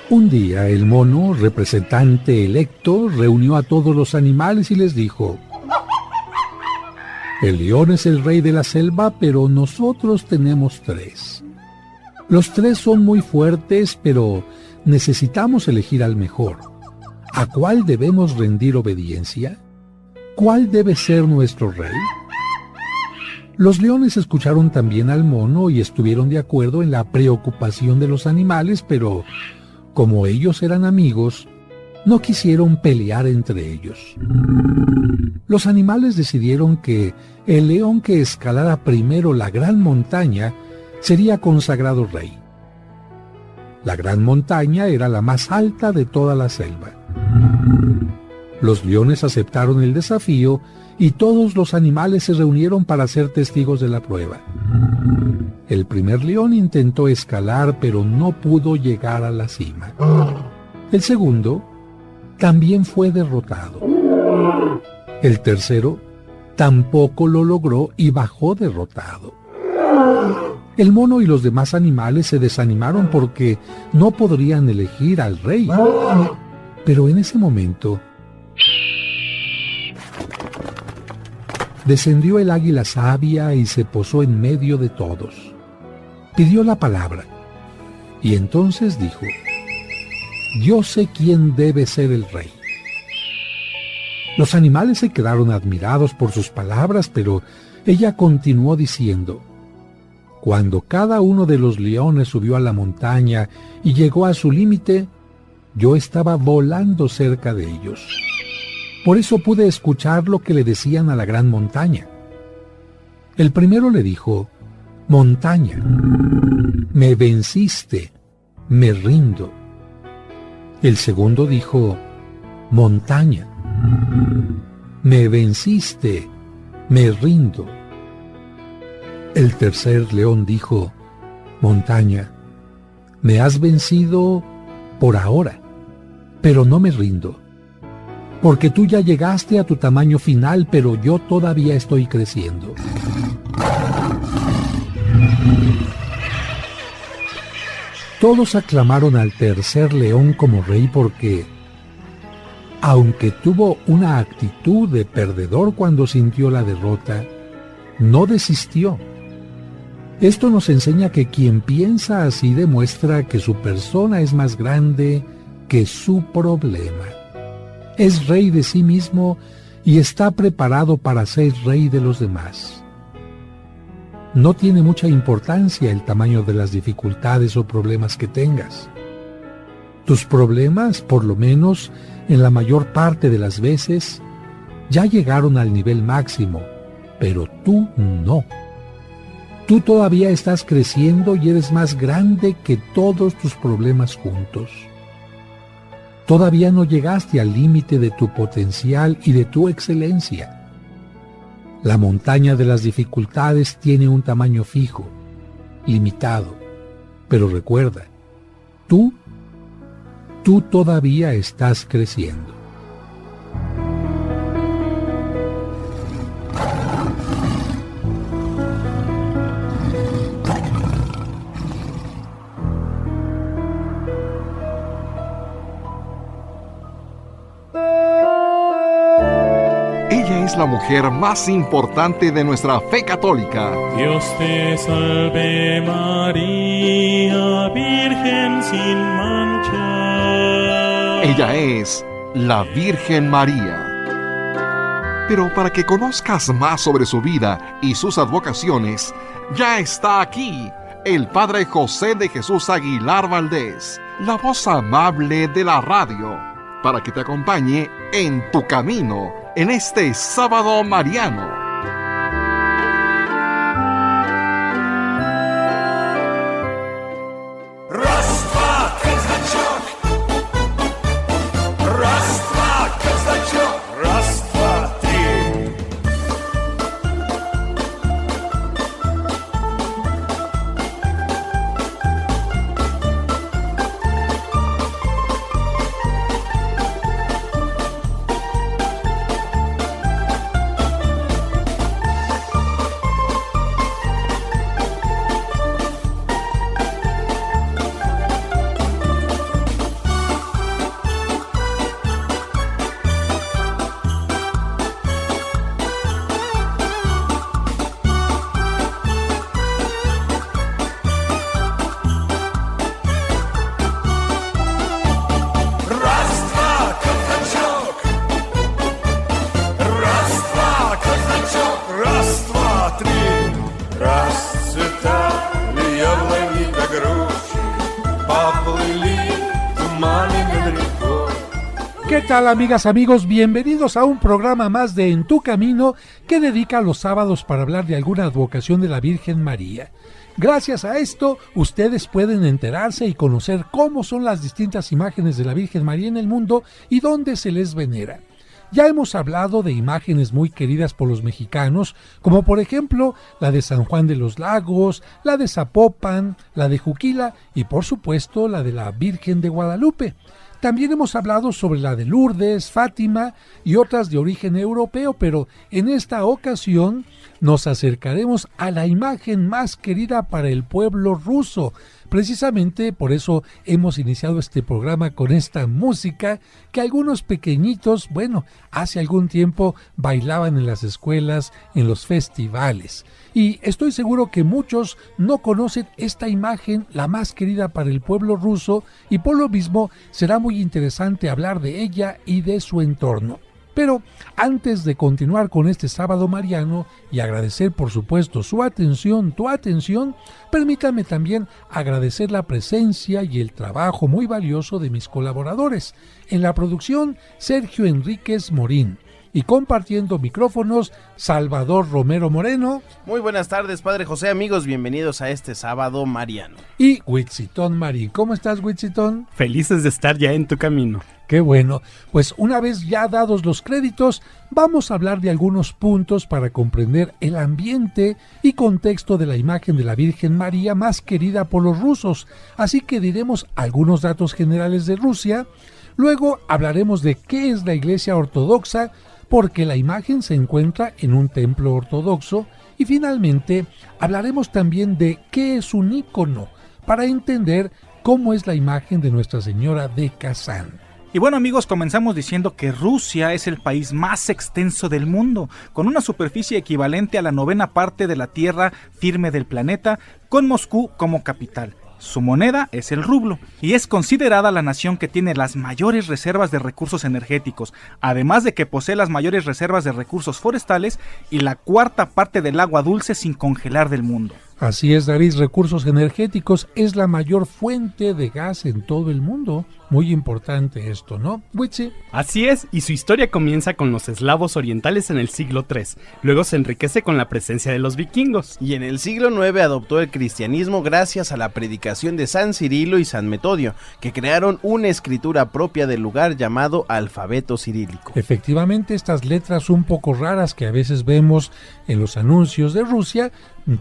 Un día el mono, representante electo, reunió a todos los animales y les dijo: el león es el rey de la selva, pero nosotros tenemos 3. Los 3 son muy fuertes, pero necesitamos elegir al mejor. ¿A cuál debemos rendir obediencia? ¿Cuál debe ser nuestro rey? Los leones escucharon también al mono y estuvieron de acuerdo en la preocupación de los animales, pero como ellos eran amigos, no quisieron pelear entre ellos. Los animales decidieron que el león que escalara primero la gran montaña sería consagrado rey. La gran montaña era la más alta de toda la selva. Los leones aceptaron el desafío y todos los animales se reunieron para ser testigos de la prueba. El primer león intentó escalar, pero no pudo llegar a la cima. El segundo también fue derrotado. El tercero tampoco lo logró y bajó derrotado. El mono y los demás animales se desanimaron porque no podrían elegir al rey. Pero en ese momento descendió el águila sabia y se posó en medio de todos. Pidió la palabra y entonces dijo: yo sé quién debe ser el rey. Los animales se quedaron admirados por sus palabras, pero ella continuó diciendo: cuando cada uno de los leones subió a la montaña y llegó a su límite, yo estaba volando cerca de ellos. Por eso pude escuchar lo que le decían a la gran montaña. El primero le dijo: montaña, me venciste, me rindo. El segundo dijo: montaña, me venciste, me rindo. El tercer león dijo: montaña, me has vencido por ahora, pero no me rindo, porque tú ya llegaste a tu tamaño final, pero yo todavía estoy creciendo. Todos aclamaron al tercer león como rey porque, aunque tuvo una actitud de perdedor cuando sintió la derrota, no desistió. Esto nos enseña que quien piensa así demuestra que su persona es más grande que su problema. Es rey de sí mismo y está preparado para ser rey de los demás. No tiene mucha importancia el tamaño de las dificultades o problemas que tengas. Tus problemas, por lo menos en la mayor parte de las veces, ya llegaron al nivel máximo, pero tú no. Tú todavía estás creciendo y eres más grande que todos tus problemas juntos. Todavía no llegaste al límite de tu potencial y de tu excelencia. La montaña de las dificultades tiene un tamaño fijo, limitado, pero recuerda, tú todavía estás creciendo. Ella es la mujer más importante de nuestra fe católica. Dios te salve María, Virgen sin mancha. Ella es la Virgen María. Pero para que conozcas más sobre su vida y sus advocaciones, ya está aquí el Padre José de Jesús Aguilar Valdés, la voz amable de la radio, para que te acompañe en tu camino en este sábado mariano. ¿Qué tal, amigas, amigos? Bienvenidos a un programa más de En tu Camino que dedica los sábados para hablar de alguna advocación de la Virgen María. Gracias a esto, ustedes pueden enterarse y conocer cómo son las distintas imágenes de la Virgen María en el mundo y dónde se les venera. Ya hemos hablado de imágenes muy queridas por los mexicanos, como por ejemplo la de San Juan de los Lagos, la de Zapopan, la de Juquila y por supuesto la de la Virgen de Guadalupe. También hemos hablado sobre la de Lourdes, Fátima y otras de origen europeo, pero en esta ocasión nos acercaremos a la imagen más querida para el pueblo ruso. Precisamente por eso hemos iniciado este programa con esta música que algunos pequeñitos, hace algún tiempo bailaban en las escuelas, en los festivales. Y estoy seguro que muchos no conocen esta imagen, la más querida para el pueblo ruso, y por lo mismo será muy interesante hablar de ella y de su entorno. Pero antes de continuar con este sábado mariano y agradecer por supuesto su atención, tu atención, permítame también agradecer la presencia y el trabajo muy valioso de mis colaboradores. En la producción, Sergio Enríquez Morín. Y compartiendo micrófonos, Salvador Romero Moreno. Muy buenas tardes, Padre José, amigos, bienvenidos a este sábado mariano. Y Huitzitón Marín. ¿Cómo estás, Huitzitón? Felices de estar ya en tu camino. Qué bueno, pues una vez ya dados los créditos, vamos a hablar de algunos puntos para comprender el ambiente y contexto de la imagen de la Virgen María más querida por los rusos. Así que diremos algunos datos generales de Rusia, luego hablaremos de qué es la Iglesia Ortodoxa, porque la imagen se encuentra en un templo ortodoxo, y finalmente hablaremos también de qué es un ícono, para entender cómo es la imagen de Nuestra Señora de Kazán. Y bueno, amigos, comenzamos diciendo que Rusia es el país más extenso del mundo, con una superficie equivalente a la 9ª parte de la tierra firme del planeta, con Moscú como capital. Su moneda es el rublo y es considerada la nación que tiene las mayores reservas de recursos energéticos, además de que posee las mayores reservas de recursos forestales y la 4ª parte del agua dulce sin congelar del mundo. Así es, David, recursos energéticos es la mayor fuente de gas en todo el mundo. Muy importante esto, ¿no, Witsi? Así es, y su historia comienza con los eslavos orientales en el siglo III. Luego se enriquece con la presencia de los vikingos. Y en el siglo IX adoptó el cristianismo gracias a la predicación de San Cirilo y San Metodio, que crearon una escritura propia del lugar llamado alfabeto cirílico. Efectivamente, estas letras un poco raras que a veces vemos en los anuncios de Rusia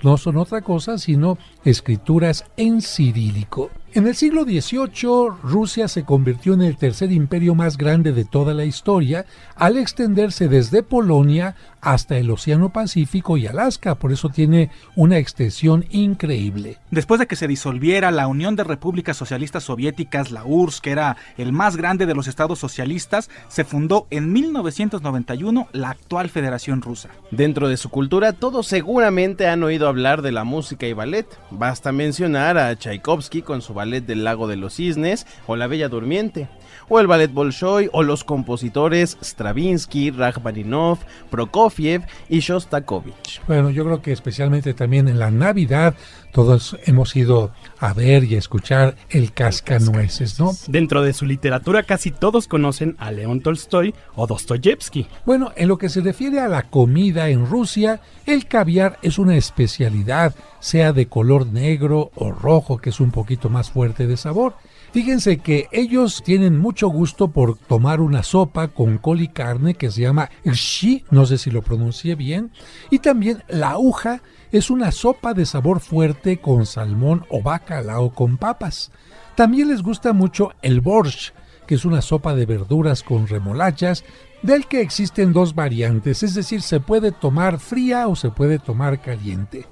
no son otra cosa sino escrituras en cirílico. En el siglo XVIII, Rusia se convirtió en el tercer imperio más grande de toda la historia, al extenderse desde Polonia hasta el Océano Pacífico y Alaska, por eso tiene una extensión increíble. Después de que se disolviera la Unión de Repúblicas Socialistas Soviéticas, la URSS, que era el más grande de los estados socialistas, se fundó en 1991 la actual Federación Rusa. Dentro de su cultura, todos seguramente han oído hablar de la música y ballet. Basta mencionar a Tchaikovsky con su ballet del Lago de los Cisnes, o La Bella Durmiente, o el ballet Bolshoi, o los compositores Stravinsky, Rachmaninoff, Prokofiev y Shostakovich. Bueno, yo creo que especialmente también en la Navidad todos hemos ido a ver y a escuchar el Cascanueces, ¿no? Dentro de su literatura casi todos conocen a León Tolstoy o Dostoyevsky. Bueno, en lo que se refiere a la comida en Rusia, el caviar es una especialidad, sea de color negro o rojo, que es un poquito más fuerte de sabor. Fíjense que ellos tienen mucho gusto por tomar una sopa con col y carne que se llama rshi, no sé si lo pronuncié bien, y también la uja es una sopa de sabor fuerte con salmón o bacalao con papas. También les gusta mucho el borscht, que es una sopa de verduras con remolachas, del que existen dos variantes, es decir, se puede tomar fría o se puede tomar caliente.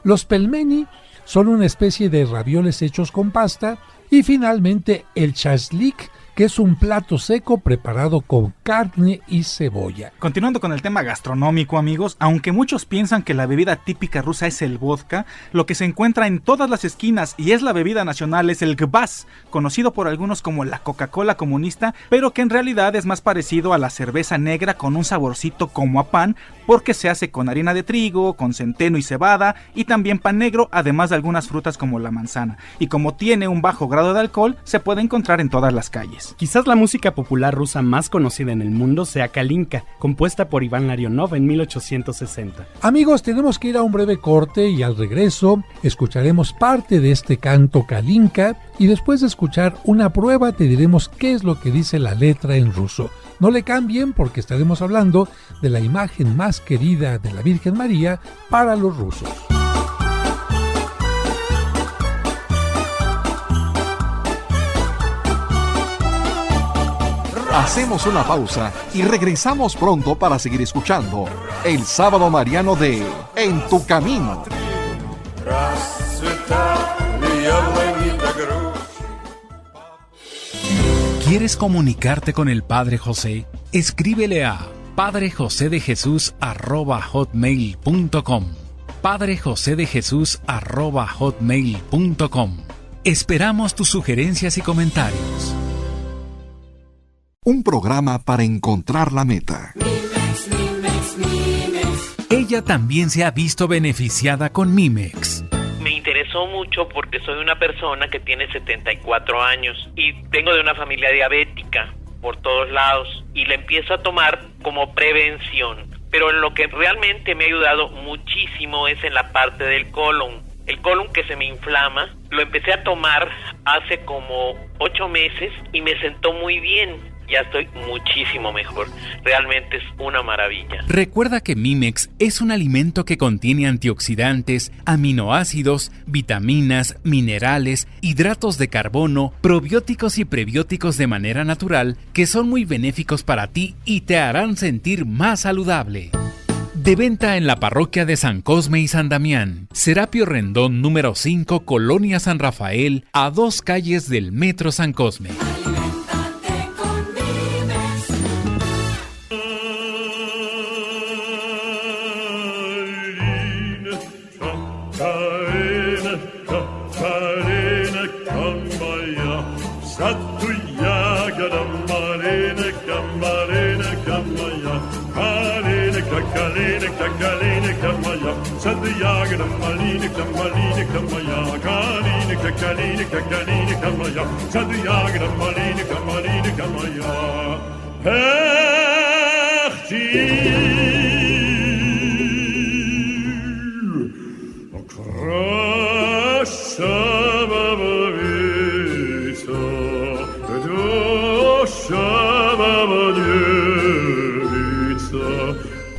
Los pelmeni son una especie de ravioles hechos con pasta, y finalmente el shashlik, que es un plato seco preparado con carne y cebolla. Continuando con el tema gastronómico, amigos, aunque muchos piensan que la bebida típica rusa es el vodka, lo que se encuentra en todas las esquinas y es la bebida nacional es el kvass, conocido por algunos como la Coca-Cola comunista, pero que en realidad es más parecido a la cerveza negra con un saborcito como a pan, porque se hace con harina de trigo, con centeno y cebada, y también pan negro, además de algunas frutas como la manzana. Y como tiene un bajo grado de alcohol, se puede encontrar en todas las calles. Mimex. Quizás la música popular rusa más conocida en el mundo sea Kalinka, compuesta por Iván Larionov en 1860. Amigos, tenemos que ir a un breve corte y al regreso escucharemos parte de este canto Kalinka y después de escuchar una prueba te diremos qué es lo que dice la letra en ruso. No le cambien porque estaremos hablando de la imagen más querida de la Virgen María para los rusos. Hacemos una pausa y regresamos pronto para seguir escuchando el Sábado Mariano de En tu Camino. ¿Quieres comunicarte con el Padre José? Escríbele a padrejosedejesus@hotmail.com. padrejosedejesus@hotmail.com. Esperamos tus sugerencias y comentarios. Un programa para encontrar la meta. Ella también se ha visto beneficiada con Mimex. Me interesó mucho porque soy una persona que tiene 74 años y vengo de una familia diabética por todos lados y la empiezo a tomar como prevención. Pero en lo que realmente me ha ayudado muchísimo es en la parte del colon. El colon que se me inflama, lo empecé a tomar hace como 8 meses y me sentó muy bien. Ya estoy muchísimo mejor. Realmente es una maravilla. Recuerda que Mimex es un alimento que contiene antioxidantes, aminoácidos, vitaminas, minerales, hidratos de carbono, probióticos y prebióticos de manera natural que son muy benéficos para ti y te harán sentir más saludable. De venta en la parroquia de San Cosme y San Damián, Serapio Rendón número 5, Colonia San Rafael, a 2 calles del Metro San Cosme.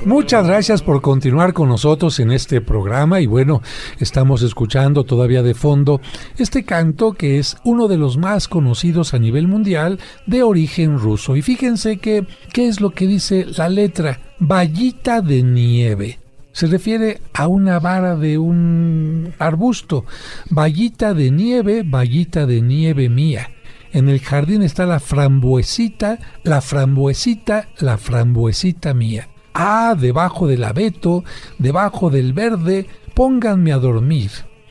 Muchas gracias por continuar con nosotros en este programa y bueno, estamos escuchando todavía de fondo este canto que es uno de los más conocidos a nivel mundial de origen ruso. Y fíjense que, ¿qué es lo que dice la letra? Vallita de nieve. Se refiere a una vara de un arbusto. Vallita de nieve mía. En el jardín está la frambuesita mía. Ah, debajo del abeto, debajo del verde, pónganme a dormir.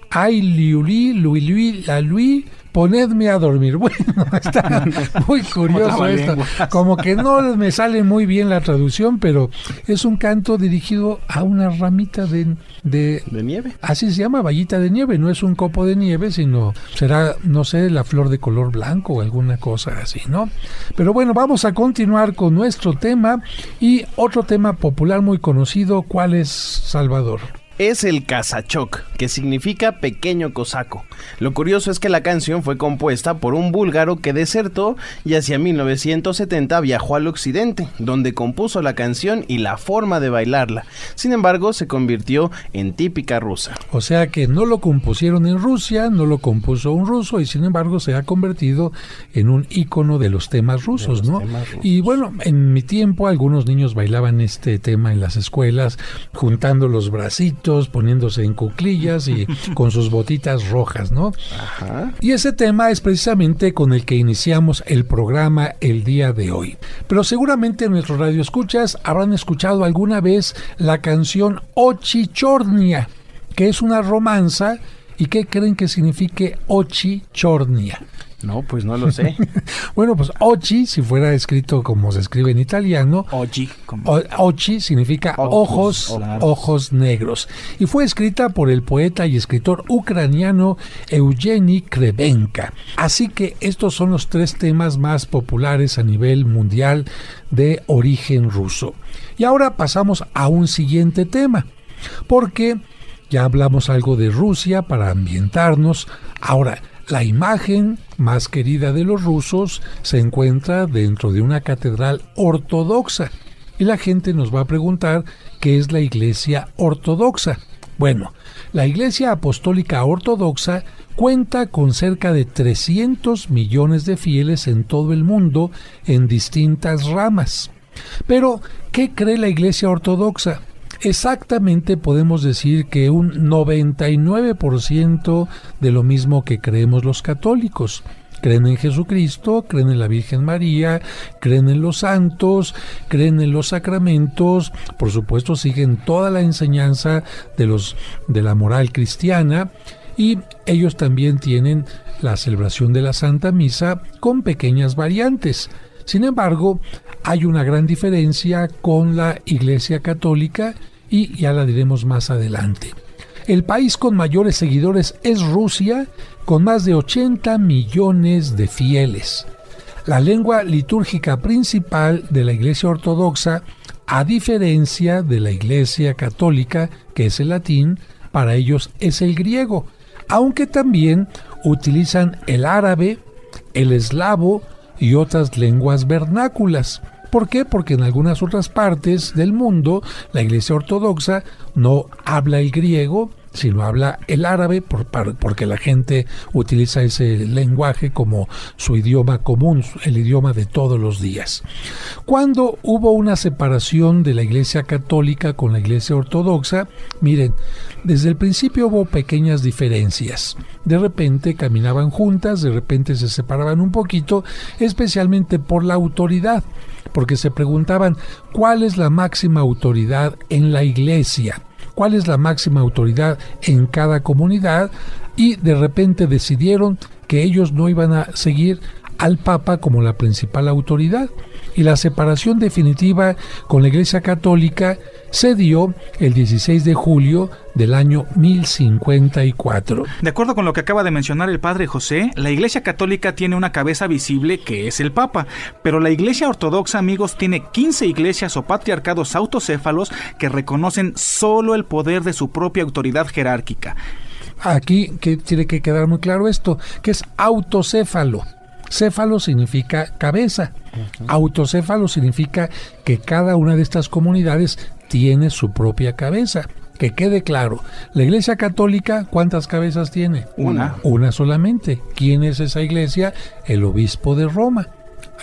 Ay, luilui, la lui, ponedme a dormir. Bueno, está muy curioso esto. Como que no me sale muy bien la traducción, pero es un canto dirigido a una ramita de nieve. Así se llama, vallita de nieve. No es un copo de nieve, sino será, no sé, la flor de color blanco o alguna cosa así, ¿no? Pero bueno, vamos a continuar con nuestro tema y otro tema popular muy conocido. ¿Cuál es, Salvador? Es el Kazachok, que significa pequeño cosaco. Lo curioso es que la canción fue compuesta por un búlgaro que desertó y hacia 1970 viajó al occidente, donde compuso la canción y la forma de bailarla. Sin embargo, se convirtió en típica rusa. O sea que no lo compusieron en Rusia, no lo compuso un ruso y sin embargo se ha convertido en un ícono de los temas rusos, ¿no? Y bueno, en mi tiempo algunos niños bailaban este tema en las escuelas, juntando los bracitos, poniéndose en cuclillas y con sus botitas rojas, ¿no? Ajá. Y ese tema es precisamente con el que iniciamos el programa el día de hoy. Pero seguramente nuestros radioescuchas habrán escuchado alguna vez la canción Ochi Chornia, que es una romanza. ¿Y qué creen que signifique Ochi Chornia? No, pues no lo sé. Bueno, pues Oggi, si fuera escrito como se escribe en italiano, Oggi significa ojos negros. Y fue escrita por el poeta y escritor ucraniano Evgeny Krebenka. Así que estos son los 3 temas más populares a nivel mundial de origen ruso. Y ahora pasamos a un siguiente tema, porque ya hablamos algo de Rusia para ambientarnos. Ahora, la imagen más querida de los rusos se encuentra dentro de una catedral ortodoxa. Y la gente nos va a preguntar qué es la Iglesia Ortodoxa. Bueno, la Iglesia Apostólica Ortodoxa cuenta con cerca de 300 millones de fieles en todo el mundo en distintas ramas. Pero, ¿qué cree la Iglesia Ortodoxa? Exactamente podemos decir que un 99% de lo mismo que creemos los católicos. Creen en Jesucristo, creen en la Virgen María, creen en los santos, creen en los sacramentos, por supuesto siguen toda la enseñanza de la moral cristiana, y ellos también tienen la celebración de la Santa Misa con pequeñas variantes. Sin embargo, hay una gran diferencia con la Iglesia Católica y ya la diremos más adelante. El país con mayores seguidores es Rusia, con más de 80 millones de fieles. La lengua litúrgica principal de la Iglesia Ortodoxa, a diferencia de la Iglesia Católica, que es el latín, para ellos es el griego, aunque también utilizan el árabe, el eslavo y otras lenguas vernáculas. ¿Por qué? Porque en algunas otras partes del mundo la Iglesia Ortodoxa no habla el griego, sino habla el árabe, porque la gente utiliza ese lenguaje como su idioma común, el idioma de todos los días. Cuando hubo una separación de la Iglesia Católica con la Iglesia Ortodoxa, miren, desde el principio hubo pequeñas diferencias. De repente caminaban juntas, de repente se separaban un poquito, especialmente por la autoridad, porque se preguntaban cuál es la máxima autoridad en la Iglesia, cuál es la máxima autoridad en cada comunidad, y de repente decidieron que ellos no iban a seguir al Papa como la principal autoridad, y la separación definitiva con la Iglesia Católica se dio el 16 de julio del año 1054. De acuerdo con lo que acaba de mencionar el padre José, la Iglesia Católica tiene una cabeza visible que es el Papa, pero la Iglesia Ortodoxa, amigos, tiene 15 iglesias o patriarcados autocéfalos que reconocen solo el poder de su propia autoridad jerárquica. Aquí que tiene que quedar muy claro esto, que es autocéfalo. Céfalo significa cabeza. Autocéfalo significa que cada una de estas comunidades tiene su propia cabeza. Que quede claro, la Iglesia Católica, ¿cuántas cabezas tiene? Una solamente. ¿Quién es esa iglesia? El obispo de Roma.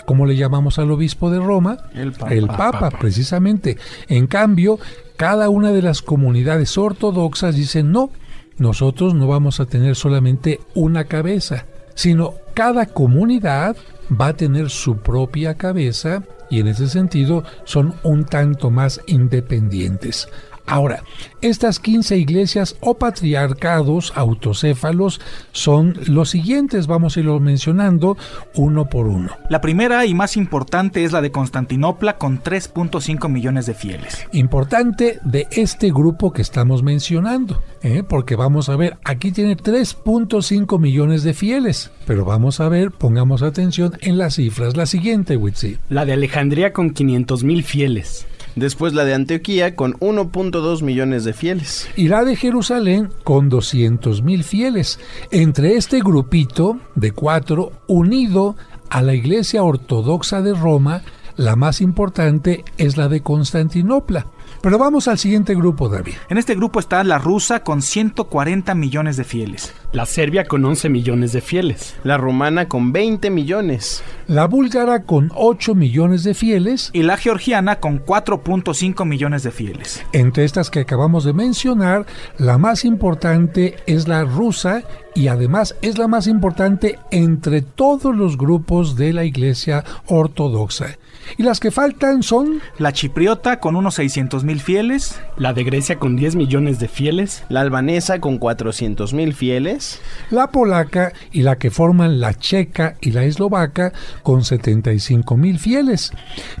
¿Cómo le llamamos al obispo de Roma? El Papa, precisamente. En cambio, cada una de las comunidades ortodoxas dicen, no, nosotros no vamos a tener solamente una cabeza, sino cada comunidad va a tener su propia cabeza, y en ese sentido son un tanto más independientes. Ahora, estas 15 iglesias o patriarcados autocéfalos son los siguientes, vamos a irlos mencionando uno por uno. La primera y más importante es la de Constantinopla, con 3.5 millones de fieles. Importante de este grupo que estamos mencionando, porque vamos a ver, aquí tiene 3.5 millones de fieles, pero vamos a ver, pongamos atención en las cifras. La siguiente, Witsi. La de Alejandría con 500,000 fieles. Después la de Antioquía con 1.2 millones de fieles. Y la de Jerusalén con 200,000 fieles. Entre este grupito de 4, unido a la Iglesia Ortodoxa de Roma, la más importante es la de Constantinopla. Pero vamos al siguiente grupo, David. En este grupo está la rusa con 140 millones de fieles. La serbia con 11 millones de fieles. La rumana con 20 millones. La búlgara con 8 millones de fieles. Y la georgiana con 4.5 millones de fieles. Entre estas que acabamos de mencionar, la más importante es la rusa, y además es la más importante entre todos los grupos de la Iglesia Ortodoxa. Y las que faltan son la chipriota con unos 600,000 fieles, la de Grecia con 10 millones de fieles, la albanesa con 400,000 fieles, la polaca y la que forman la checa y la eslovaca con 75,000 fieles.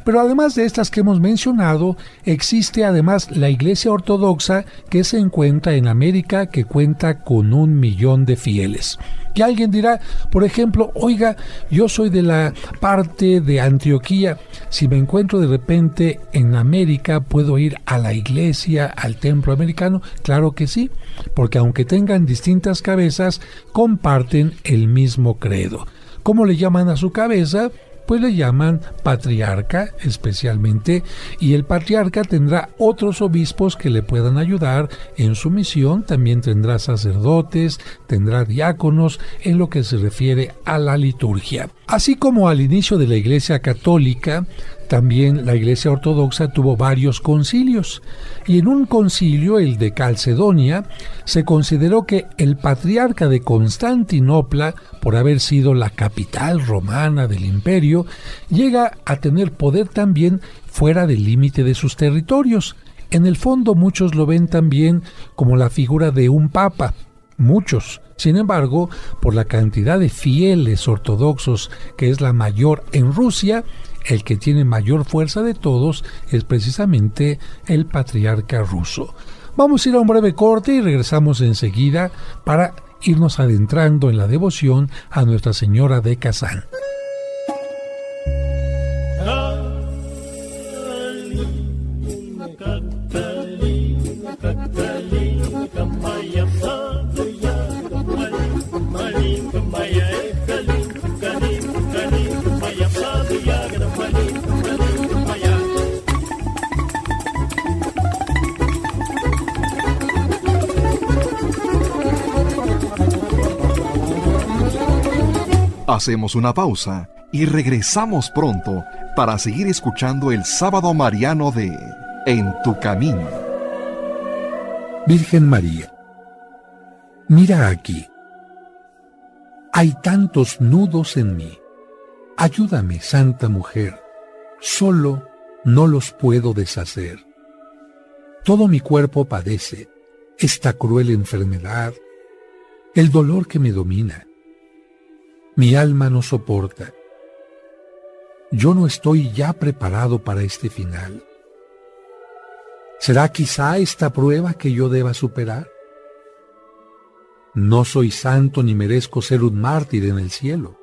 Pero además de estas que hemos mencionado, existe además la Iglesia Ortodoxa que se encuentra en América, que cuenta con 1,000,000 de fieles. Y alguien dirá, por ejemplo, oiga, yo soy de la parte de Antioquía, si me encuentro de repente en América, ¿puedo ir a la iglesia, al templo americano? Claro que sí, porque aunque tengan distintas cabezas, comparten el mismo credo. ¿Cómo le llaman a su cabeza? Pues le llaman patriarca especialmente, y el patriarca tendrá otros obispos que le puedan ayudar en su misión, también tendrá sacerdotes, tendrá diáconos en lo que se refiere a la liturgia. Así como al inicio de la Iglesia Católica, también la Iglesia Ortodoxa tuvo varios concilios, y en un concilio, el de Calcedonia, se consideró que el patriarca de Constantinopla, por haber sido la capital romana del imperio, llega a tener poder también fuera del límite de sus territorios. En el fondo muchos lo ven también como la figura de un papa, muchos. Sin embargo, por la cantidad de fieles ortodoxos que es la mayor en Rusia, el que tiene mayor fuerza de todos es precisamente el patriarca ruso. Vamos a ir a un breve corte y regresamos enseguida para irnos adentrando en la devoción a Nuestra Señora de Kazán. Hacemos una pausa y regresamos pronto para seguir escuchando el Sábado Mariano de En tu Camino. Virgen María, mira aquí. Hay tantos nudos en mí. Ayúdame, Santa Mujer. Solo no los puedo deshacer. Todo mi cuerpo padece esta cruel enfermedad, el dolor que me domina. Mi alma no soporta. Yo no estoy ya preparado para este final. ¿Será quizá esta prueba que yo deba superar? No soy santo ni merezco ser un mártir en el cielo.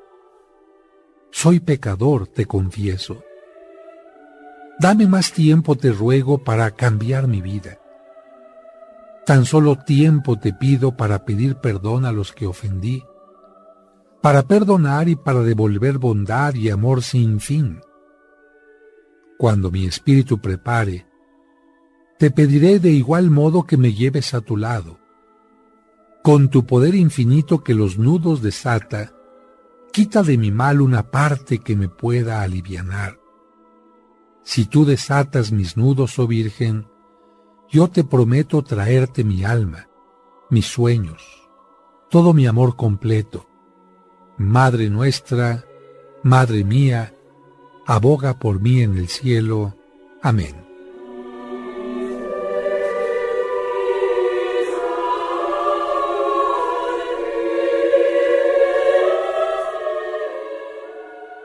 Soy pecador, te confieso. Dame más tiempo, te ruego, para cambiar mi vida. Tan solo tiempo te pido para pedir perdón a los que ofendí, para perdonar y para devolver bondad y amor sin fin. Cuando mi espíritu prepare, te pediré de igual modo que me lleves a tu lado. Con tu poder infinito que los nudos desata, quita de mi mal una parte que me pueda alivianar. Si tú desatas mis nudos, oh Virgen, yo te prometo traerte mi alma, mis sueños, todo mi amor completo. Madre nuestra, Madre mía, aboga por mí en el cielo. Amén.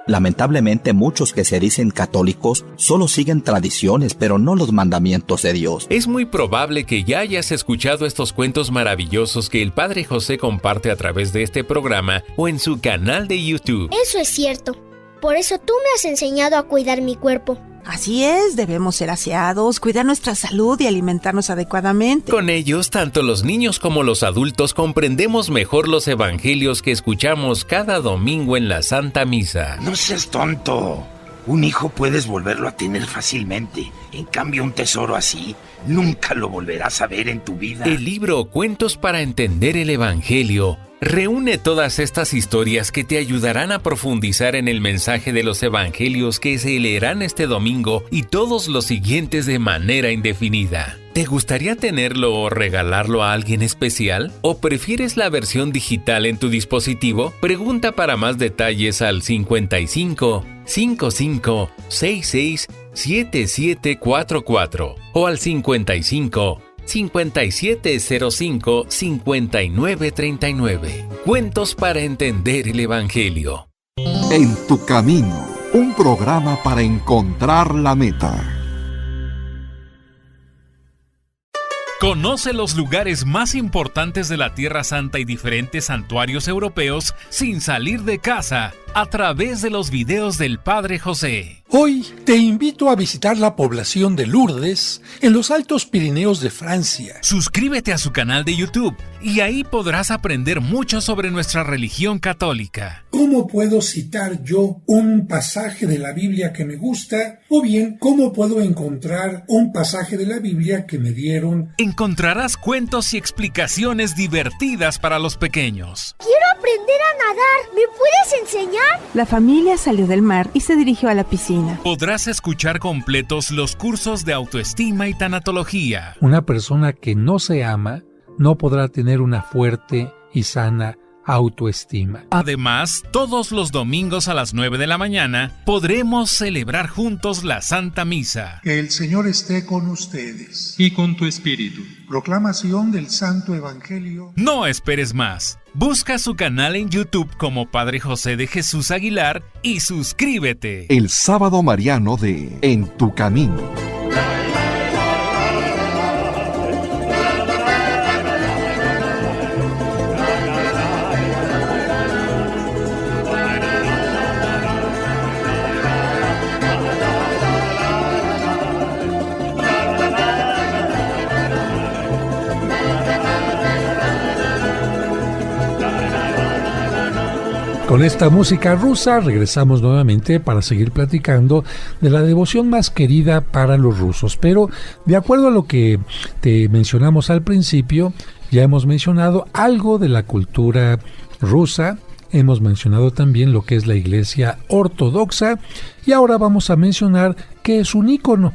Lamentablemente, muchos que se dicen católicos solo siguen tradiciones, pero no los mandamientos de Dios. Es muy probable que ya hayas escuchado estos cuentos maravillosos que el Padre José comparte a través de este programa o en su canal de YouTube. Eso es cierto. Por eso tú me has enseñado a cuidar mi cuerpo. Así es, debemos ser aseados, cuidar nuestra salud y alimentarnos adecuadamente. Con ellos, tanto los niños como los adultos comprendemos mejor los evangelios que escuchamos cada domingo en la Santa Misa. No seas tonto. Un hijo puedes volverlo a tener fácilmente. En cambio, un tesoro así nunca lo volverás a ver en tu vida. El libro Cuentos para entender el Evangelio reúne todas estas historias que te ayudarán a profundizar en el mensaje de los evangelios que se leerán este domingo y todos los siguientes de manera indefinida. ¿Te gustaría tenerlo o regalarlo a alguien especial? ¿O prefieres la versión digital en tu dispositivo? Pregunta para más detalles al 55 55 66 7744 o al 55 5705 5939. Cuentos para entender el Evangelio. En tu camino, un programa para encontrar la meta. Conoce los lugares más importantes de la Tierra Santa y diferentes santuarios europeos sin salir de casa a través de los videos del Padre José. Hoy te invito a visitar la población de Lourdes en los Altos Pirineos de Francia. Suscríbete a su canal de YouTube y ahí podrás aprender mucho sobre nuestra religión católica. ¿Cómo puedo citar yo un pasaje de la Biblia que me gusta? O bien, ¿cómo puedo encontrar un pasaje de la Biblia que me dieron? Encontrarás cuentos y explicaciones divertidas para los pequeños. Quiero aprender a nadar. ¿Me puedes enseñar? La familia salió del mar y se dirigió a la piscina. Podrás escuchar completos los cursos de autoestima y tanatología. Una persona que no se ama no podrá tener una fuerte y sana autoestima. Además, todos los domingos a las 9 de la mañana podremos celebrar juntos la Santa Misa. Que el Señor esté con ustedes. Y con tu espíritu. Proclamación del Santo Evangelio. No esperes más. Busca su canal en YouTube como Padre José de Jesús Aguilar y suscríbete. El sábado mariano de En tu camino. Con esta música rusa regresamos nuevamente para seguir platicando de la devoción más querida para los rusos. Pero de acuerdo a lo que te mencionamos al principio, ya hemos mencionado algo de la cultura rusa, hemos mencionado también lo que es la Iglesia Ortodoxa y ahora vamos a mencionar qué es un ícono,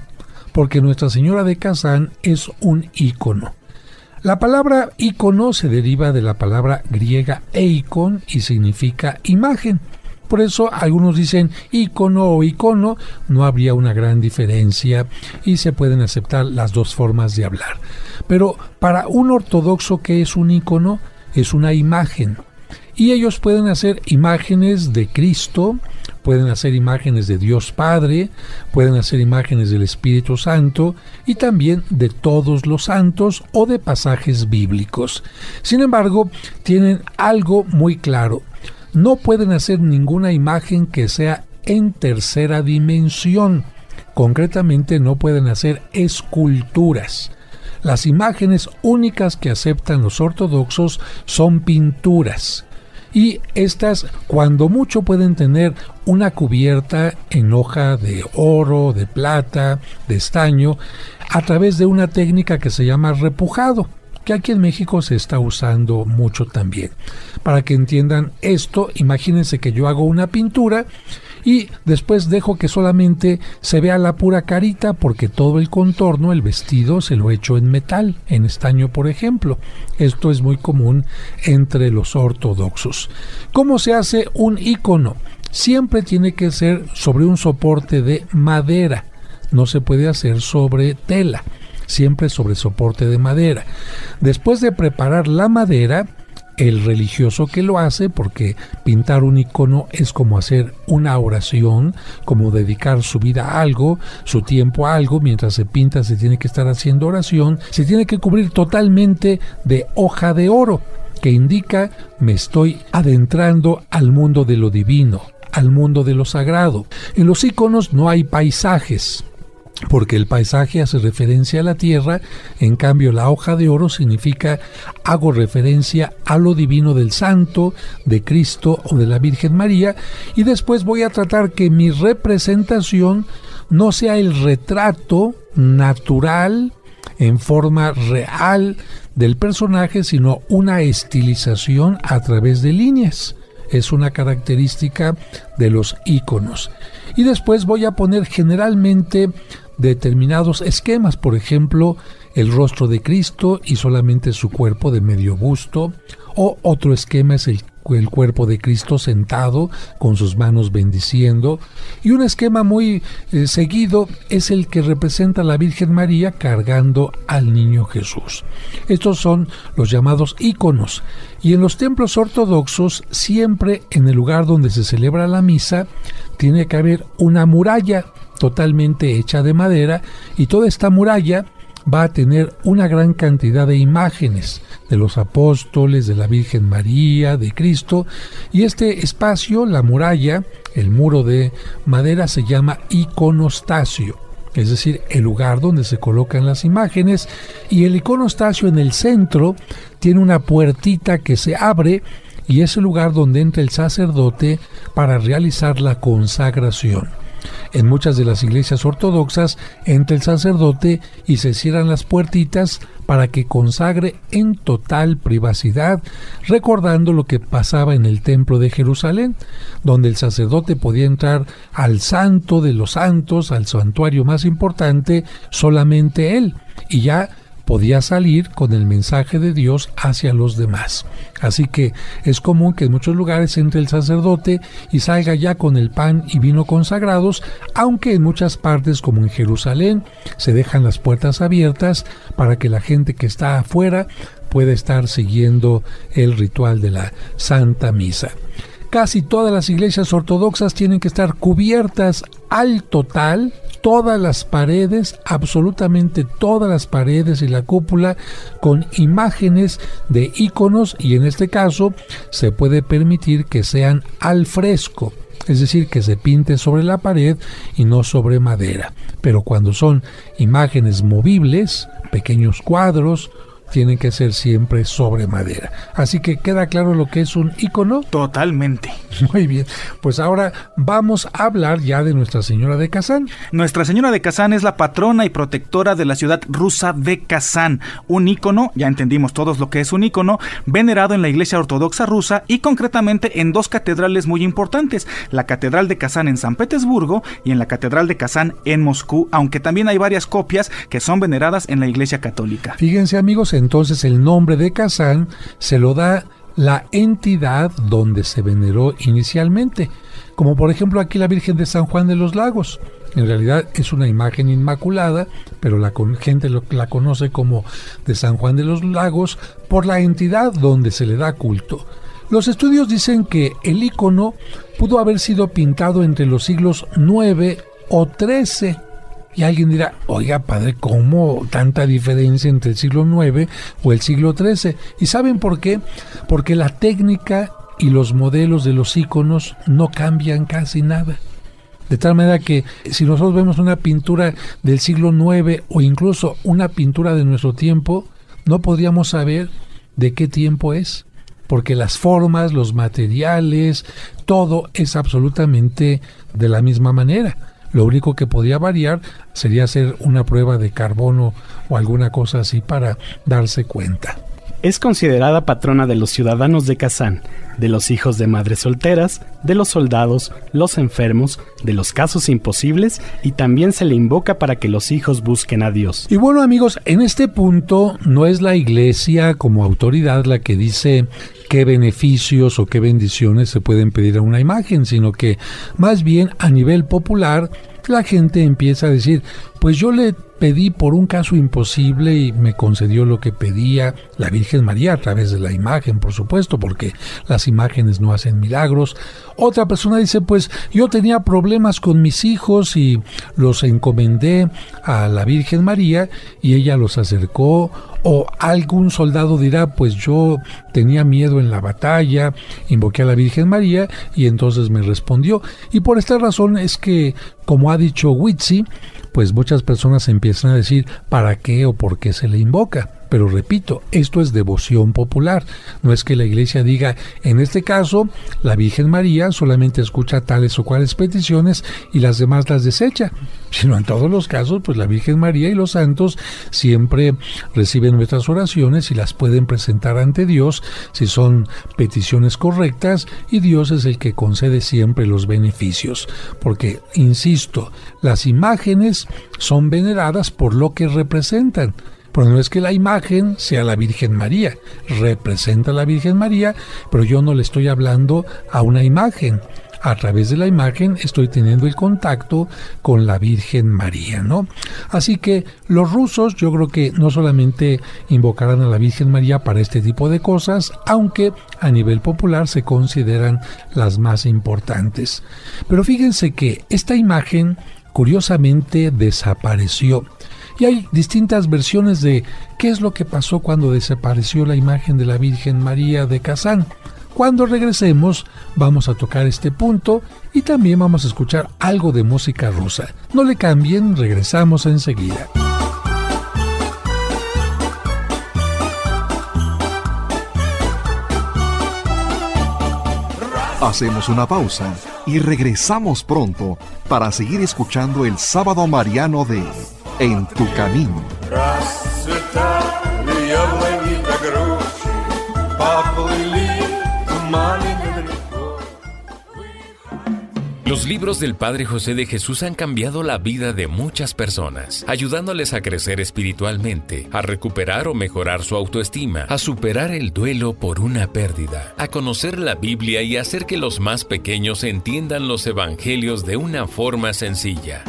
porque Nuestra Señora de Kazán es un ícono. La palabra ícono se deriva de la palabra griega eikon y significa imagen. Por eso algunos dicen ícono o icono, no habría una gran diferencia y se pueden aceptar las dos formas de hablar. Pero para un ortodoxo, ¿qué es un ícono? Es una imagen. Y ellos pueden hacer imágenes de Cristo, pueden hacer imágenes de Dios Padre, pueden hacer imágenes del Espíritu Santo y también de todos los santos o de pasajes bíblicos. Sin embargo, tienen algo muy claro. No pueden hacer ninguna imagen que sea en tercera dimensión. Concretamente, no pueden hacer esculturas. Las imágenes únicas que aceptan los ortodoxos son pinturas. Y estas, cuando mucho, pueden tener una cubierta en hoja de oro, de plata, de estaño, a través de una técnica que se llama repujado, que aquí en México se está usando mucho también. Para que entiendan esto, imagínense que yo hago una pintura y después dejo que solamente se vea la pura carita porque todo el contorno, el vestido, se lo he hecho en metal, en estaño por ejemplo. Esto es muy común entre los ortodoxos. ¿Cómo se hace un ícono? Siempre tiene que ser sobre un soporte de madera, no se puede hacer sobre tela, siempre sobre soporte de madera. Después de preparar la madera, el religioso que lo hace, porque pintar un icono es como hacer una oración, como dedicar su vida a algo, su tiempo a algo. Mientras se pinta se tiene que estar haciendo oración, se tiene que cubrir totalmente de hoja de oro, que indica me estoy adentrando al mundo de lo divino, al mundo de lo sagrado. En los iconos no hay paisajes, porque el paisaje hace referencia a la tierra, en cambio la hoja de oro significa hago referencia a lo divino del santo, de Cristo o de la Virgen María, y después voy a tratar que mi representación no sea el retrato natural en forma real del personaje, sino una estilización a través de líneas. Es una característica de los íconos. Y después voy a poner generalmente determinados esquemas, por ejemplo, el rostro de Cristo y solamente su cuerpo de medio busto, o otro esquema es el cuerpo de Cristo sentado con sus manos bendiciendo, y un esquema muy seguido es el que representa a la Virgen María cargando al niño Jesús. Estos son los llamados íconos, y en los templos ortodoxos siempre en el lugar donde se celebra la misa tiene que haber una muralla totalmente hecha de madera, y toda esta muralla va a tener una gran cantidad de imágenes de los apóstoles, de la Virgen María, de Cristo, y este espacio, la muralla, el muro de madera, se llama iconostasio, es decir, el lugar donde se colocan las imágenes, y el iconostasio en el centro tiene una puertita que se abre, y es el lugar donde entra el sacerdote para realizar la consagración. En muchas de las iglesias ortodoxas entra el sacerdote y se cierran las puertitas para que consagre en total privacidad, recordando lo que pasaba en el templo de Jerusalén, donde el sacerdote podía entrar al santo de los santos, al santuario más importante, solamente él, y ya podía salir con el mensaje de Dios hacia los demás. Así que es común que en muchos lugares entre el sacerdote y salga ya con el pan y vino consagrados, aunque en muchas partes, como en Jerusalén, se dejan las puertas abiertas para que la gente que está afuera pueda estar siguiendo el ritual de la Santa Misa. Casi todas las iglesias ortodoxas tienen que estar cubiertas al total, todas las paredes, absolutamente todas las paredes y la cúpula, con imágenes de íconos, y en este caso se puede permitir que sean al fresco, es decir, que se pinte sobre la pared y no sobre madera. Pero cuando son imágenes movibles, pequeños cuadros, tienen que ser siempre sobre madera. Así que queda claro lo que es un ícono. Totalmente. Muy bien, pues ahora vamos a hablar ya de Nuestra Señora de Kazán. Nuestra Señora de Kazán es la patrona y protectora de la ciudad rusa de Kazán, un ícono, ya entendimos todos lo que es un ícono, venerado en la Iglesia Ortodoxa rusa y concretamente en dos catedrales muy importantes, la Catedral de Kazán en San Petersburgo y en la Catedral de Kazán en Moscú, aunque también hay varias copias que son veneradas en la Iglesia Católica. Fíjense, amigos, entonces el nombre de Kazán se lo da la entidad donde se veneró inicialmente, como por ejemplo aquí la Virgen de San Juan de los Lagos. En realidad es una imagen inmaculada, pero la gente la conoce como de San Juan de los Lagos por la entidad donde se le da culto. Los estudios dicen que el ícono pudo haber sido pintado entre los siglos 9 o 13. Y alguien dirá, oiga padre, ¿cómo tanta diferencia entre el siglo IX o el siglo XIII? ¿Y saben por qué? Porque la técnica y los modelos de los íconos no cambian casi nada. De tal manera que si nosotros vemos una pintura del siglo IX o incluso una pintura de nuestro tiempo, no podríamos saber de qué tiempo es, porque las formas, los materiales, todo es absolutamente de la misma manera. Lo único que podría variar sería hacer una prueba de carbono o alguna cosa así para darse cuenta. Es considerada patrona de los ciudadanos de Kazán, de los hijos de madres solteras, de los soldados, los enfermos, de los casos imposibles, y también se le invoca para que los hijos busquen a Dios. Y bueno, amigos, en este punto no es la Iglesia como autoridad la que dice qué beneficios o qué bendiciones se pueden pedir a una imagen, sino que más bien a nivel popular la gente empieza a decir, pues yo le pedí por un caso imposible y me concedió lo que pedía la Virgen María a través de la imagen, por supuesto, porque las imágenes no hacen milagros. Otra persona dice, pues yo tenía problemas con mis hijos y los encomendé a la Virgen María y ella los acercó. O algún soldado dirá, pues yo tenía miedo en la batalla, invoqué a la Virgen María y entonces me respondió. Y por esta razón es que, como ha dicho Witsi, pues muchas personas empiezan a decir para qué o por qué se le invoca. Pero repito, esto es devoción popular. No es que la Iglesia diga, en este caso, la Virgen María solamente escucha tales o cuales peticiones y las demás las desecha. Sino en todos los casos, pues la Virgen María y los santos siempre reciben nuestras oraciones y las pueden presentar ante Dios si son peticiones correctas, y Dios es el que concede siempre los beneficios. Porque, insisto, las imágenes son veneradas por lo que representan. Pero no es que la imagen sea la Virgen María, representa a la Virgen María, pero yo no le estoy hablando a una imagen. A través de la imagen estoy teniendo el contacto con la Virgen María, ¿no? Así que los rusos, yo creo que no solamente invocarán a la Virgen María para este tipo de cosas, aunque a nivel popular se consideran las más importantes. Pero fíjense que esta imagen curiosamente desapareció. Y hay distintas versiones de qué es lo que pasó cuando desapareció la imagen de la Virgen María de Kazán. Cuando regresemos vamos a tocar este punto y también vamos a escuchar algo de música rusa. No le cambien, regresamos enseguida. Hacemos una pausa y regresamos pronto para seguir escuchando el Sábado Mariano de En tu Camino. Los libros del Padre José de Jesús han cambiado la vida de muchas personas, ayudándoles a crecer espiritualmente, a recuperar o mejorar su autoestima, a superar el duelo por una pérdida, a conocer la Biblia y hacer que los más pequeños entiendan los evangelios de una forma sencilla.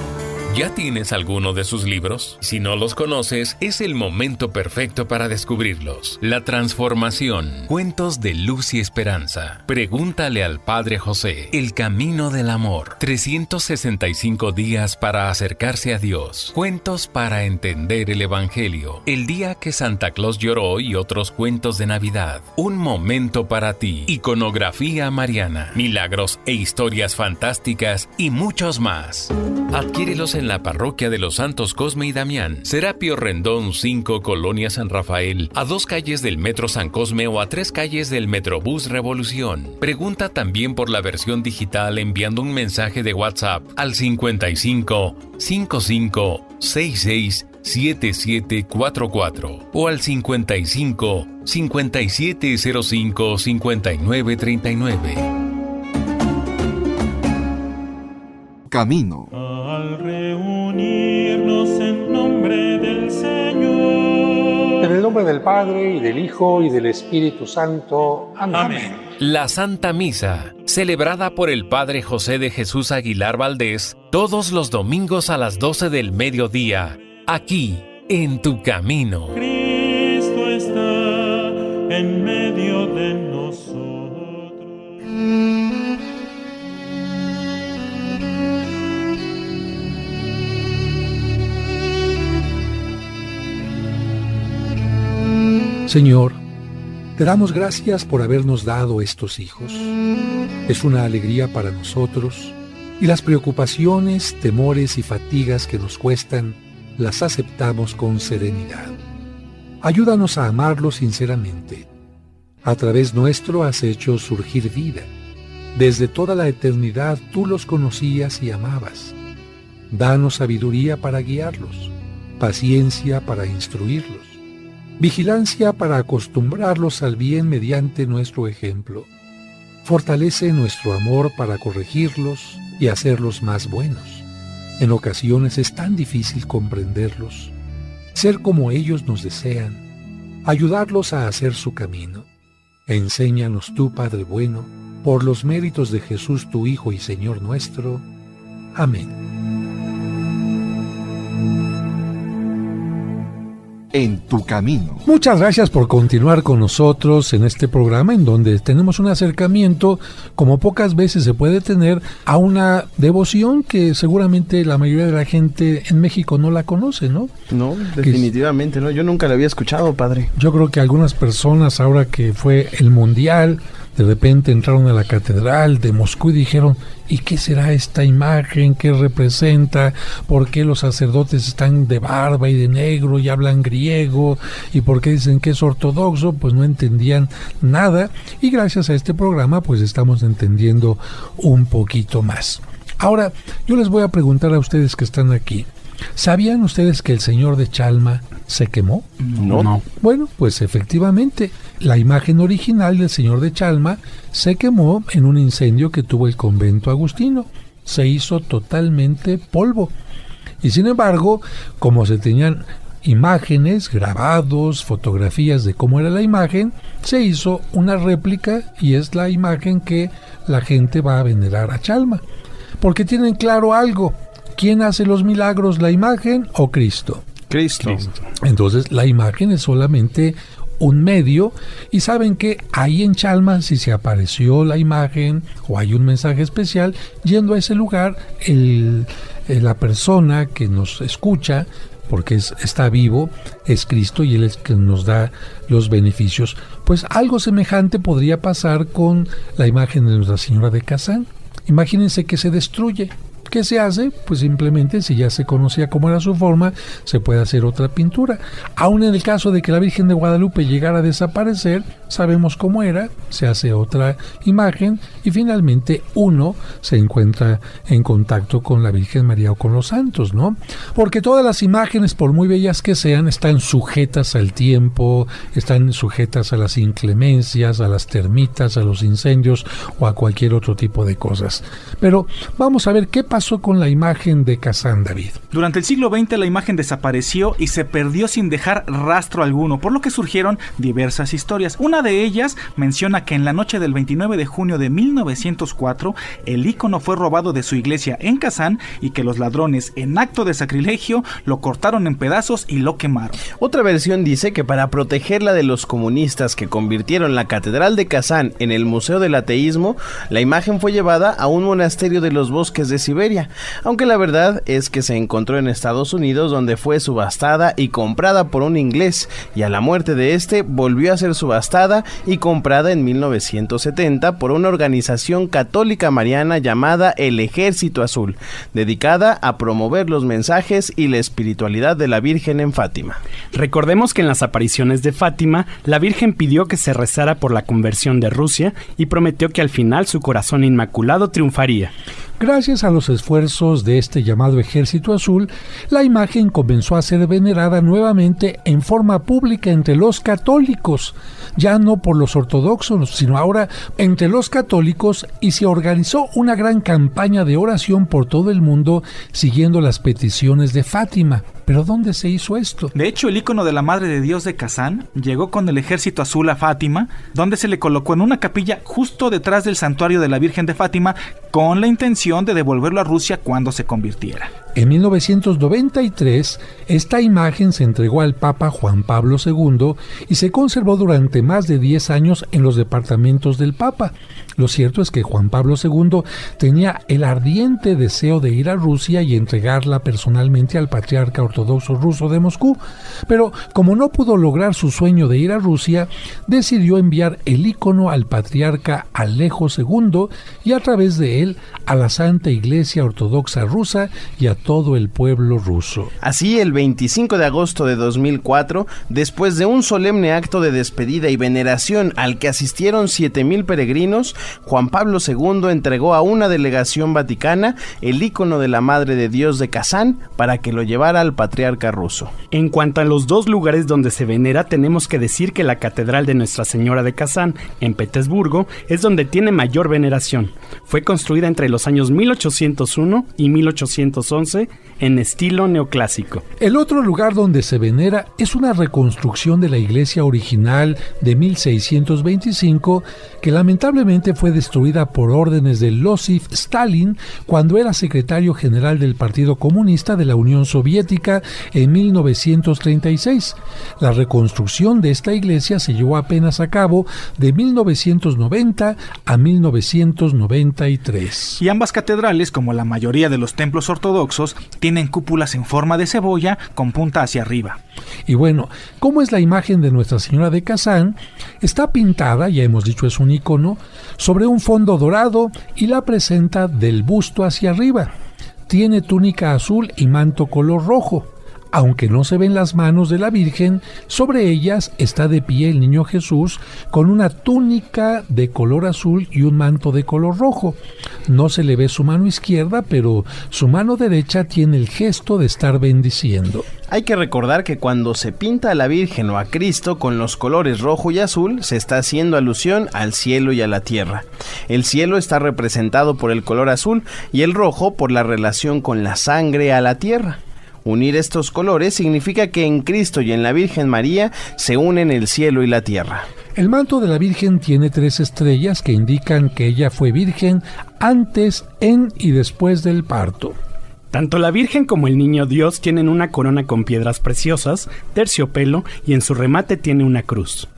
¿Ya tienes alguno de sus libros? Si no los conoces, es el momento perfecto para descubrirlos. La Transformación, Cuentos de Luz y Esperanza. Pregúntale al Padre José. El Camino del Amor. 365 días para acercarse a Dios. Cuentos para entender el Evangelio. El día que Santa Claus lloró y otros cuentos de Navidad. Un momento para ti. Iconografía mariana. Milagros e historias fantásticas y muchos más. Adquiérelos en la parroquia de los Santos Cosme y Damián, Serapio Rendón 5, Colonia San Rafael, a 2 calles del Metro San Cosme o a 3 calles del Metrobús Revolución. Pregunta también por la versión digital enviando un mensaje de WhatsApp al 55 55 66 7744 o al 55 5705 5939. Camino. Al reunirnos en nombre del Señor. En el nombre del Padre, y del Hijo, y del Espíritu Santo. Amén. Amén. La Santa Misa, celebrada por el Padre José de Jesús Aguilar Valdés, todos los domingos a las 12 del mediodía, aquí, en tu camino. Cristo está en medio de nosotros. Señor, te damos gracias por habernos dado estos hijos. Es una alegría para nosotros y las preocupaciones, temores y fatigas que nos cuestan las aceptamos con serenidad. Ayúdanos a amarlos sinceramente. A través nuestro has hecho surgir vida. Desde toda la eternidad tú los conocías y amabas. Danos sabiduría para guiarlos, paciencia para instruirlos, vigilancia para acostumbrarlos al bien mediante nuestro ejemplo. Fortalece nuestro amor para corregirlos y hacerlos más buenos. En ocasiones es tan difícil comprenderlos, ser como ellos nos desean, ayudarlos a hacer su camino. Enséñanos tú, Padre bueno, por los méritos de Jesús tu Hijo y Señor nuestro. Amén. En tu camino. Muchas gracias por continuar con nosotros en este programa en donde tenemos un acercamiento como pocas veces se puede tener a una devoción que seguramente la mayoría de la gente en México no la conoce, ¿no? No, definitivamente no. Yo nunca la había escuchado, padre. Yo creo que algunas personas ahora que fue el Mundial de repente entraron a la catedral de Moscú y dijeron, ¿y qué será esta imagen? ¿Qué representa? ¿Por qué los sacerdotes están de barba y de negro y hablan griego? ¿Y por qué dicen que es ortodoxo? Pues no entendían nada, y gracias a este programa pues estamos entendiendo un poquito más. Ahora, yo les voy a preguntar a ustedes que están aquí, ¿sabían ustedes que el señor de Chalma se quemó? No. Bueno, pues efectivamente, la imagen original del señor de Chalma se quemó en un incendio que tuvo el convento agustino. Se hizo totalmente polvo. Y sin embargo, como se tenían imágenes, grabados, fotografías de cómo era la imagen, se hizo una réplica y es la imagen que la gente va a venerar a Chalma. Porque tienen claro algo, ¿quién hace los milagros, la imagen o Cristo? Cristo. Entonces la imagen es solamente un medio, y saben que ahí en Chalma, si se apareció la imagen o hay un mensaje especial, yendo a ese lugar, la persona que nos escucha, porque está vivo, es Cristo y Él es quien nos da los beneficios. Pues algo semejante podría pasar con la imagen de Nuestra Señora de Kazán. Imagínense que se destruye. ¿Qué se hace? Pues simplemente, si ya se conocía cómo era su forma, se puede hacer otra pintura. Aún en el caso de que la Virgen de Guadalupe llegara a desaparecer, sabemos cómo era, se hace otra imagen y finalmente uno se encuentra en contacto con la Virgen María o con los santos, ¿no? Porque todas las imágenes, por muy bellas que sean, están sujetas al tiempo, están sujetas a las inclemencias, a las termitas, a los incendios o a cualquier otro tipo de cosas. Pero vamos a ver qué pasó con la imagen de Kazán, David. Durante el siglo XX la imagen desapareció y se perdió sin dejar rastro alguno, por lo que surgieron diversas historias. Una de ellas menciona que en la noche del 29 de junio de 1904 el ícono fue robado de su iglesia en Kazán y que los ladrones, en acto de sacrilegio, lo cortaron en pedazos y lo quemaron. Otra versión dice que para protegerla de los comunistas que convirtieron la catedral de Kazán en el Museo del Ateísmo, la imagen fue llevada a un monasterio de los bosques de Siberia, aunque la verdad es que se encontró en Estados Unidos, donde fue subastada y comprada por un inglés, y a la muerte de este volvió a ser subastada y comprada en 1970 por una organización católica mariana llamada el Ejército Azul, dedicada a promover los mensajes y la espiritualidad de la Virgen en Fátima. Recordemos que en las apariciones de Fátima, la Virgen pidió que se rezara por la conversión de Rusia y prometió que al final su corazón inmaculado triunfaría. Gracias a los esfuerzos de este llamado Ejército Azul, la imagen comenzó a ser venerada nuevamente en forma pública entre los católicos, ya no por los ortodoxos, sino ahora entre los católicos, y se organizó una gran campaña de oración por todo el mundo siguiendo las peticiones de Fátima. ¿Pero dónde se hizo esto? De hecho, el ícono de la Madre de Dios de Kazán llegó con el Ejército Azul a Fátima, donde se le colocó en una capilla justo detrás del santuario de la Virgen de Fátima, con la intención de devolverlo a Rusia cuando se convirtiera. En 1993, esta imagen se entregó al Papa Juan Pablo II y se conservó durante más de 10 años en los departamentos del Papa. Lo cierto es que Juan Pablo II tenía el ardiente deseo de ir a Rusia y entregarla personalmente al patriarca ortodoxo ruso de Moscú, pero como no pudo lograr su sueño de ir a Rusia, decidió enviar el ícono al patriarca Alejo II y a través de él a la Santa Iglesia Ortodoxa Rusa y a todo el pueblo ruso. Así, el 25 de agosto de 2004, después de un solemne acto de despedida y veneración al que asistieron 7,000 peregrinos, Juan Pablo II entregó a una delegación vaticana el ícono de la Madre de Dios de Kazán para que lo llevara al patriarca ruso. En cuanto a los dos lugares donde se venera, tenemos que decir que la Catedral de Nuestra Señora de Kazán, en Petersburgo, es donde tiene mayor veneración. Fue construida entre los años 1801 y 1811 en estilo neoclásico. El otro lugar donde se venera es una reconstrucción de la iglesia original de 1625 que lamentablemente fue destruida por órdenes de Losif Stalin cuando era secretario general del Partido Comunista de la Unión Soviética en 1936. La reconstrucción de esta iglesia se llevó apenas a cabo de 1990 a 1993. Y ambas catedrales, como la mayoría de los templos ortodoxos, brazos tienen cúpulas en forma de cebolla con punta hacia arriba. Y bueno, ¿cómo es la imagen de Nuestra Señora de Kazán? Está pintada, ya hemos dicho es un icono, sobre un fondo dorado y la presenta del busto hacia arriba. Tiene túnica azul y manto color rojo. Aunque no se ven las manos de la Virgen, sobre ellas está de pie el niño Jesús con una túnica de color azul y un manto de color rojo. No se le ve su mano izquierda, pero su mano derecha tiene el gesto de estar bendiciendo. Hay que recordar que cuando se pinta a la Virgen o a Cristo con los colores rojo y azul, se está haciendo alusión al cielo y a la tierra. El cielo está representado por el color azul y el rojo por la relación con la sangre a la tierra. Unir estos colores significa que en Cristo y en la Virgen María se unen el cielo y la tierra. El manto de la Virgen tiene 3 estrellas que indican que ella fue virgen antes, en y después del parto. Tanto la Virgen como el Niño Dios tienen una corona con piedras preciosas, terciopelo y en su remate tiene una cruz.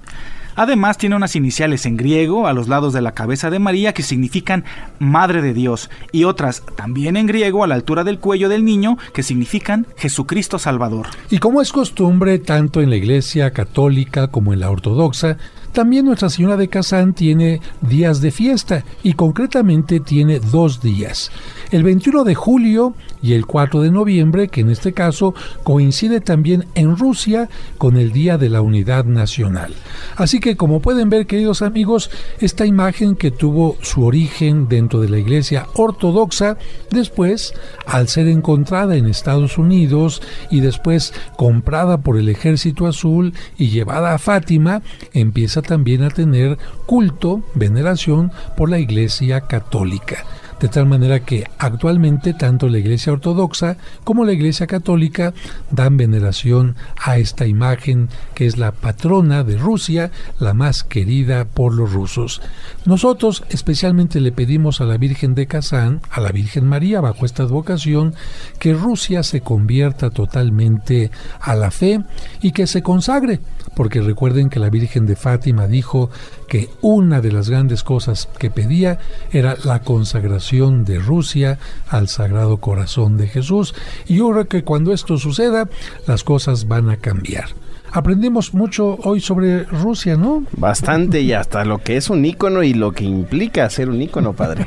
Además tiene unas iniciales en griego a los lados de la cabeza de María que significan Madre de Dios y otras también en griego a la altura del cuello del niño que significan Jesucristo Salvador. Y como es costumbre tanto en la Iglesia católica como en la ortodoxa, también Nuestra Señora de Kazán tiene días de fiesta y concretamente tiene 2 días. El 21 de julio y el 4 de noviembre, que en este caso coincide también en Rusia con el Día de la Unidad Nacional. Así que como pueden ver, queridos amigos, esta imagen que tuvo su origen dentro de la Iglesia ortodoxa, después, al ser encontrada en Estados Unidos y después comprada por el Ejército Azul y llevada a Fátima, empieza también a tener culto, veneración por la Iglesia Católica. De tal manera que actualmente tanto la Iglesia Ortodoxa como la Iglesia Católica dan veneración a esta imagen que es la patrona de Rusia, la más querida por los rusos. Nosotros especialmente le pedimos a la Virgen de Kazán, a la Virgen María, bajo esta advocación, que Rusia se convierta totalmente a la fe y que se consagre, porque recuerden que la Virgen de Fátima dijo que una de las grandes cosas que pedía era la consagración de Rusia al Sagrado Corazón de Jesús, y yo creo que cuando esto suceda, las cosas van a cambiar. Aprendimos mucho hoy sobre Rusia, ¿no? Bastante, y hasta lo que es un ícono y lo que implica ser un ícono, padre.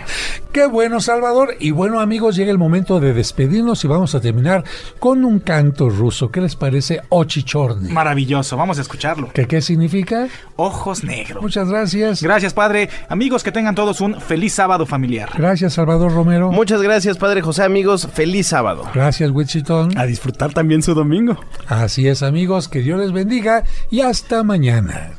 Qué bueno, Salvador. Y bueno, amigos, llega el momento de despedirnos y vamos a terminar con un canto ruso. ¿Qué les parece? Ochichorny. Maravilloso, vamos a escucharlo. ¿Qué significa? Ojos negros. Muchas gracias. Gracias, padre. Amigos, que tengan todos un feliz sábado familiar. Gracias, Salvador Romero. Muchas gracias, padre José. Amigos, feliz sábado. Gracias, Wichitón. A disfrutar también su domingo. Así es, amigos, que Dios les bendiga y hasta mañana.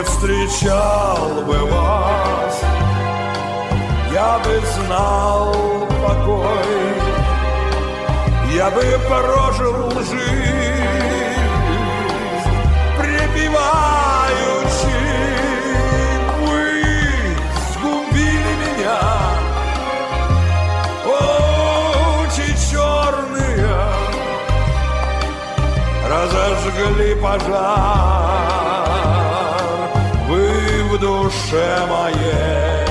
Встречал бы вас, я бы знал покой, я бы прожил жизнь, припеваючи, вы сгубили меня, очи черные разожгли пожар, вы в душе моей,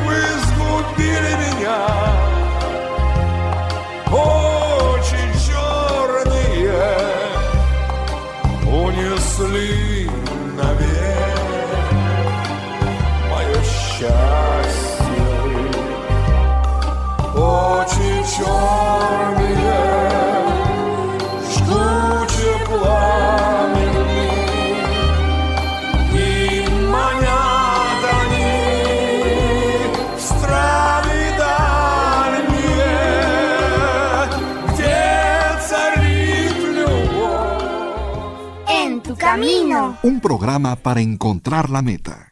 вы сгубили меня, очи черные унесли навек мое счастье, очи черные жгуче пламенны, и манят они в страны дальние, где царит любовь. En tu camino. Un programa para encontrar la meta.